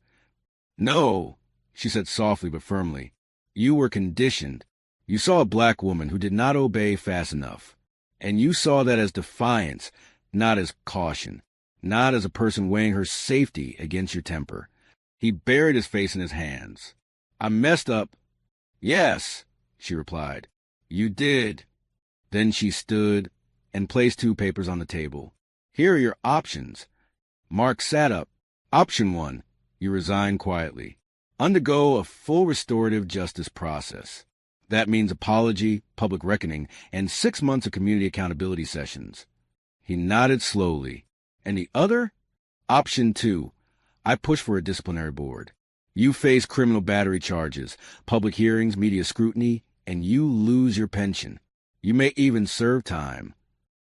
"No," she said softly but firmly. "You were conditioned. You saw a black woman who did not obey fast enough. And you saw that as defiance, not as caution, not as a person weighing her safety against your temper." He buried his face in his hands. "I messed up." "Yes," she replied. "You did." Then she stood and placed 2 papers on the table. "Here are your options." Mark sat up. "Option 1, you resign quietly. Undergo a full restorative justice process. That means apology, public reckoning, and 6 months of community accountability sessions. He nodded slowly. And the other? Option 2. I push for a disciplinary board. You face criminal battery charges, public hearings, media scrutiny, and you lose your pension. You may even serve time.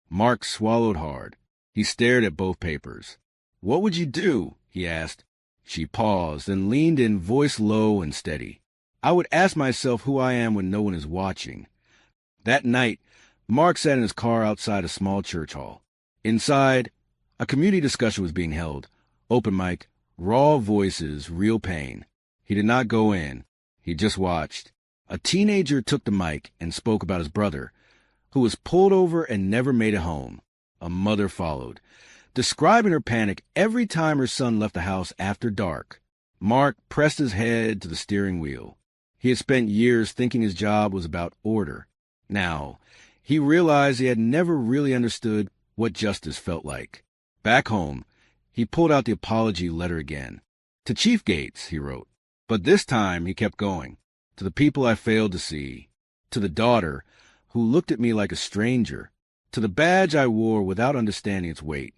Mark swallowed hard. He stared at both papers. What would you do? He asked. She paused and leaned in, voice low and steady. I would ask myself who I am when no one is watching. That night, Mark sat in his car outside a small church hall. Inside, a community discussion was being held. Open mic, raw voices, real pain. He did not go in. He just watched. A teenager took the mic and spoke about his brother, who was pulled over and never made it home. A mother followed, describing her panic every time her son left the house after dark. Mark pressed his head to the steering wheel. He had spent years thinking his job was about order. Now, he realized he had never really understood what justice felt like. Back home, he pulled out the apology letter again. To Chief Gates, he wrote. But this time he kept going. To the people I failed to see. To the daughter, who looked at me like a stranger. To the badge I wore without understanding its weight.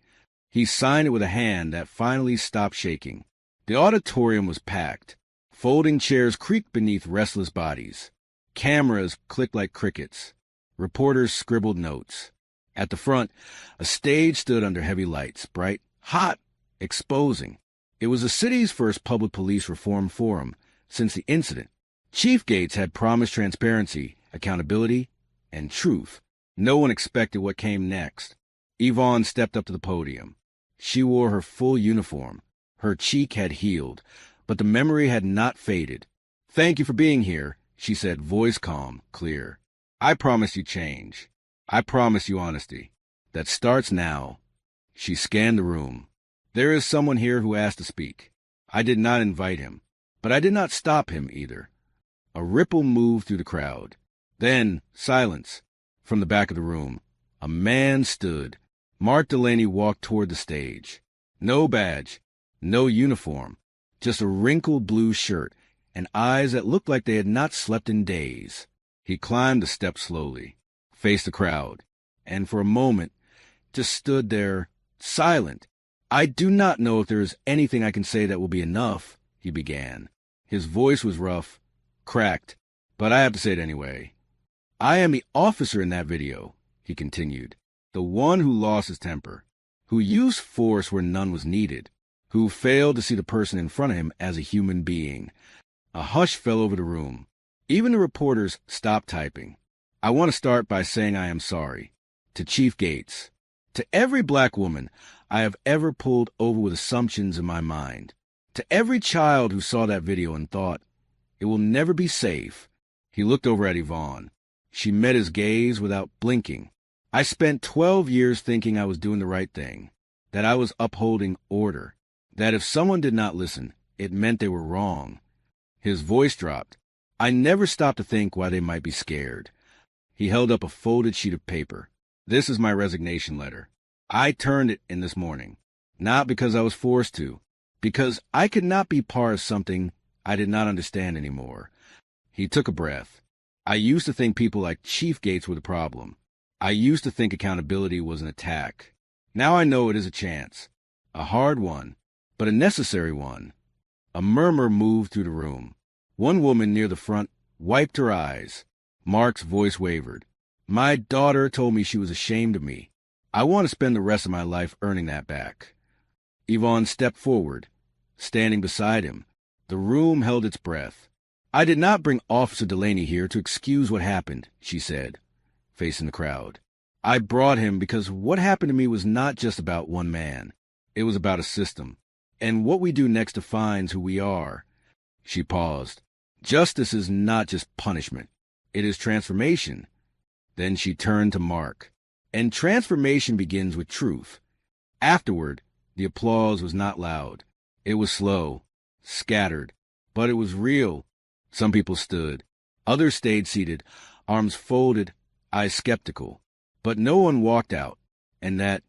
He signed it with a hand that finally stopped shaking. The auditorium was packed. Folding chairs creaked beneath restless bodies. Cameras clicked like crickets. Reporters scribbled notes. At the front, a stage stood under heavy lights, bright, hot, exposing. It was the city's first public police reform forum since the incident. Chief Gates had promised transparency, accountability, and truth. No one expected what came next. Yvonne stepped up to the podium. She wore her full uniform. Her cheek had healed, but the memory had not faded. Thank you for being here, she said, voice calm, clear. I promise you change. I promise you honesty. That starts now. She scanned the room. There is someone here who asked to speak. I did not invite him, but I did not stop him either. A ripple moved through the crowd. Then, silence. From the back of the room, a man stood. Mark Delaney walked toward the stage. No badge, no uniform, just a wrinkled blue shirt and eyes that looked like they had not slept in days. He climbed the steps slowly, faced the crowd, and for a moment just stood there, silent. I do not know if there is anything I can say that will be enough, he began. His voice was rough, cracked, but I have to say it anyway. I am the officer in that video, he continued, the one who lost his temper, who used force where none was needed, who failed to see the person in front of him as a human being. A hush fell over the room. Even the reporters stopped typing. I want to start by saying I am sorry. To Chief Gates. To every black woman I have ever pulled over with assumptions in my mind. To every child who saw that video and thought, it will never be safe. He looked over at Yvonne. She met his gaze without blinking. I spent 12 years thinking I was doing the right thing, that I was upholding order, that if someone did not listen, it meant they were wrong. His voice dropped. I never stopped to think why they might be scared. He held up a folded sheet of paper. This is my resignation letter. I turned it in this morning, not because I was forced to, because I could not be part of something I did not understand anymore. He took a breath. I used to think people like Chief Gates were the problem. I used to think accountability was an attack. Now I know it is a chance. A hard one, but a necessary one. A murmur moved through the room. One woman near the front wiped her eyes. Mark's voice wavered. My daughter told me she was ashamed of me. I want to spend the rest of my life earning that back. Yvonne stepped forward, standing beside him. The room held its breath. I did not bring Officer Delaney here to excuse what happened, she said, facing the crowd. I brought him because what happened to me was not just about one man. It was about a system. And what we do next defines who we are. She paused. Justice is not just punishment. It is transformation. Then she turned to Mark. And transformation begins with truth. Afterward, the applause was not loud. It was slow, scattered, but it was real. Some people stood. Others stayed seated, arms folded, eyes skeptical. But no one walked out. And that,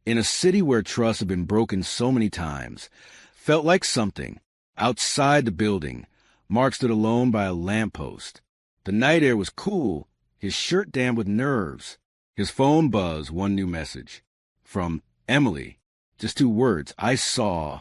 in a city where trust had been broken so many times, felt like something. Outside the building, Mark stood alone by a lamppost. The night air was cool, his shirt damp with nerves. His phone buzzed one new message. From Emily. Just 2 words. I saw.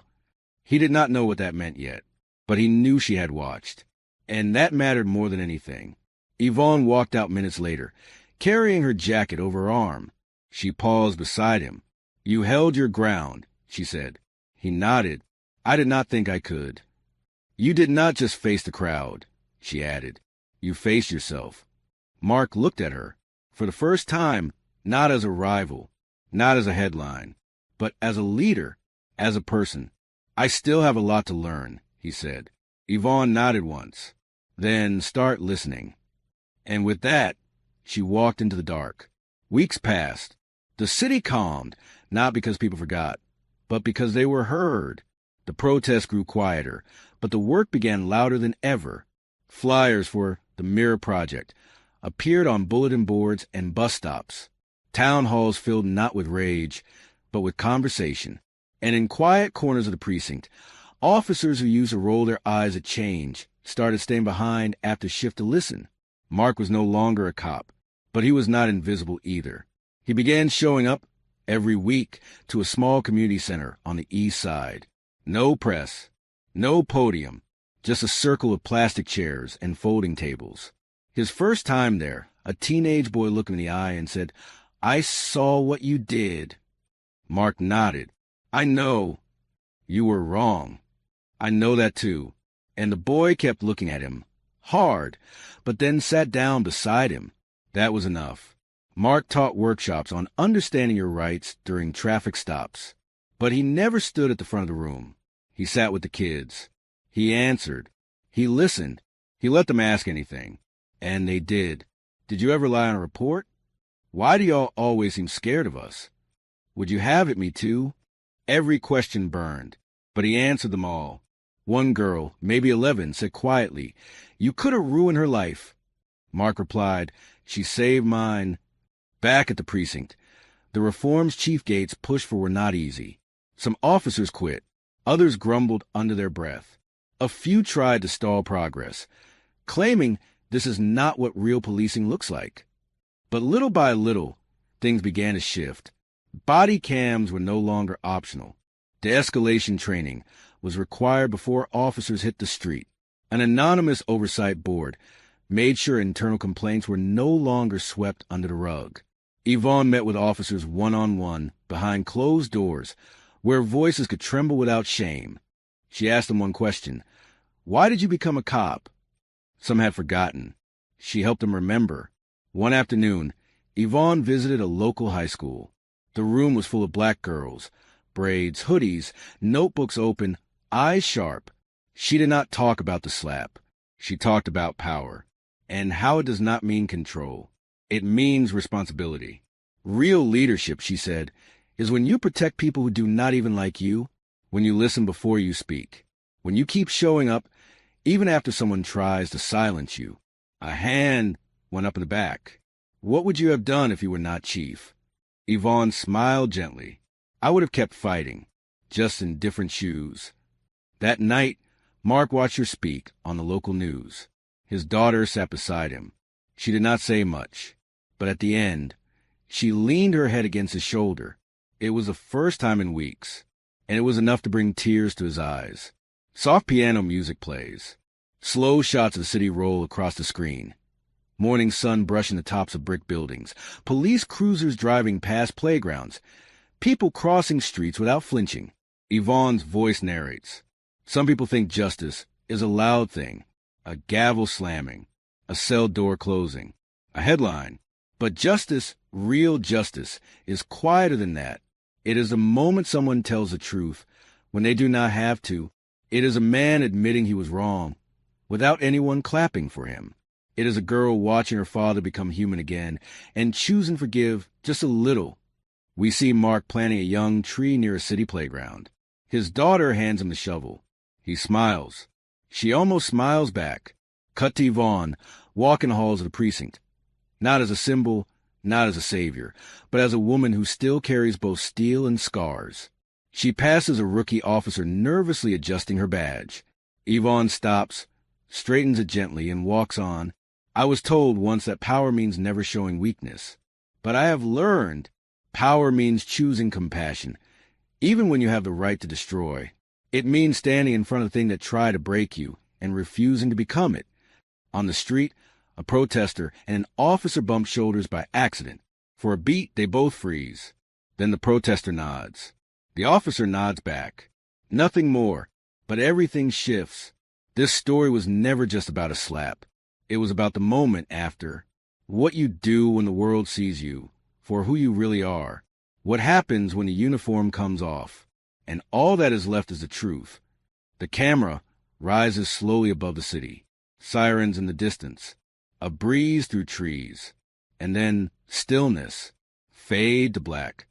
He did not know what that meant yet, but he knew she had watched. And that mattered more than anything. Yvonne walked out minutes later, carrying her jacket over her arm. She paused beside him. You held your ground, she said. He nodded. I did not think I could. You did not just face the crowd, she added. You faced yourself. Mark looked at her. For the first time, not as a rival, not as a headline, but as a leader, as a person. I still have a lot to learn, he said. Yvonne nodded once. Then start listening. And with that, she walked into the dark. Weeks passed. The city calmed, not because people forgot, but because they were heard. The protests grew quieter, but the work began louder than ever. Flyers for the Mirror Project appeared on bulletin boards and bus stops. Town halls filled not with rage, but with conversation. And in quiet corners of the precinct, officers who used to roll their eyes at change started staying behind after shift to listen. Mark was no longer a cop, but he was not invisible either. He began showing up every week to a small community center on the east side. No press, no podium, just a circle of plastic chairs and folding tables. His first time there, a teenage boy looked him in the eye and said, I saw what you did. Mark nodded. I know. You were wrong. I know that too. And the boy kept looking at him, hard, but then sat down beside him. That was enough. Mark taught workshops on understanding your rights during traffic stops. But he never stood at the front of the room. He sat with the kids. He answered. He listened. He let them ask anything. And they did. Did you ever lie on a report? Why do y'all always seem scared of us? Would you have it me too? Every question burned, but he answered them all. One girl, maybe 11, said quietly, You could have ruined her life. Mark replied, She saved mine. Back at the precinct, the reforms Chief Gates pushed for were not easy. Some officers quit. Others grumbled under their breath. A few tried to stall progress, claiming this is not what real policing looks like. But little by little, things began to shift. Body cams were no longer optional. De-escalation training was required before officers hit the street. An anonymous oversight board made sure internal complaints were no longer swept under the rug. Yvonne met with officers one-on-one behind closed doors where voices could tremble without shame. She asked them one question. Why did you become a cop? Some had forgotten. She helped them remember. One afternoon, Yvonne visited a local high school. The room was full of black girls, braids, hoodies, notebooks open, eyes sharp. She did not talk about the slap. She talked about power, and how it does not mean control. It means responsibility. Real leadership, she said, is when you protect people who do not even like you, when you listen before you speak, when you keep showing up even after someone tries to silence you. A hand went up in the back. What would you have done if you were not chief? Yvonne smiled gently. I would have kept fighting, just in different shoes. That night, Mark watched her speak on the local news. His daughter sat beside him. She did not say much, but at the end, she leaned her head against his shoulder. It was the first time in weeks, and it was enough to bring tears to his eyes. Soft piano music plays. Slow shots of the city roll across the screen. Morning sun brushing the tops of brick buildings. Police cruisers driving past playgrounds. People crossing streets without flinching. Yvonne's voice narrates. Some people think justice is a loud thing, a gavel slamming, a cell door closing, a headline. But justice, real justice, is quieter than that. It is the moment someone tells the truth when they do not have to. It is a man admitting he was wrong without anyone clapping for him. It is a girl watching her father become human again and choosing to forgive just a little. We see Mark planting a young tree near a city playground. His daughter hands him the shovel. He smiles. She almost smiles back. Cut to Yvonne, walking the halls of the precinct. Not as a symbol, not as a savior, but as a woman who still carries both steel and scars. She passes a rookie officer nervously adjusting her badge. Yvonne stops, straightens it gently, and walks on. I was told once that power means never showing weakness. But I have learned power means choosing compassion, even when you have the right to destroy. It means standing in front of the thing that tried to break you and refusing to become it. On the street, a protester and an officer bump shoulders by accident. For a beat, they both freeze. Then the protester nods. The officer nods back. Nothing more, but everything shifts. This story was never just about a slap. It was about the moment after. What you do when the world sees you, for who you really are. What happens when the uniform comes off. And all that is left is the truth. The camera rises slowly above the city. Sirens in the distance. A breeze through trees. And then stillness. Fade to black.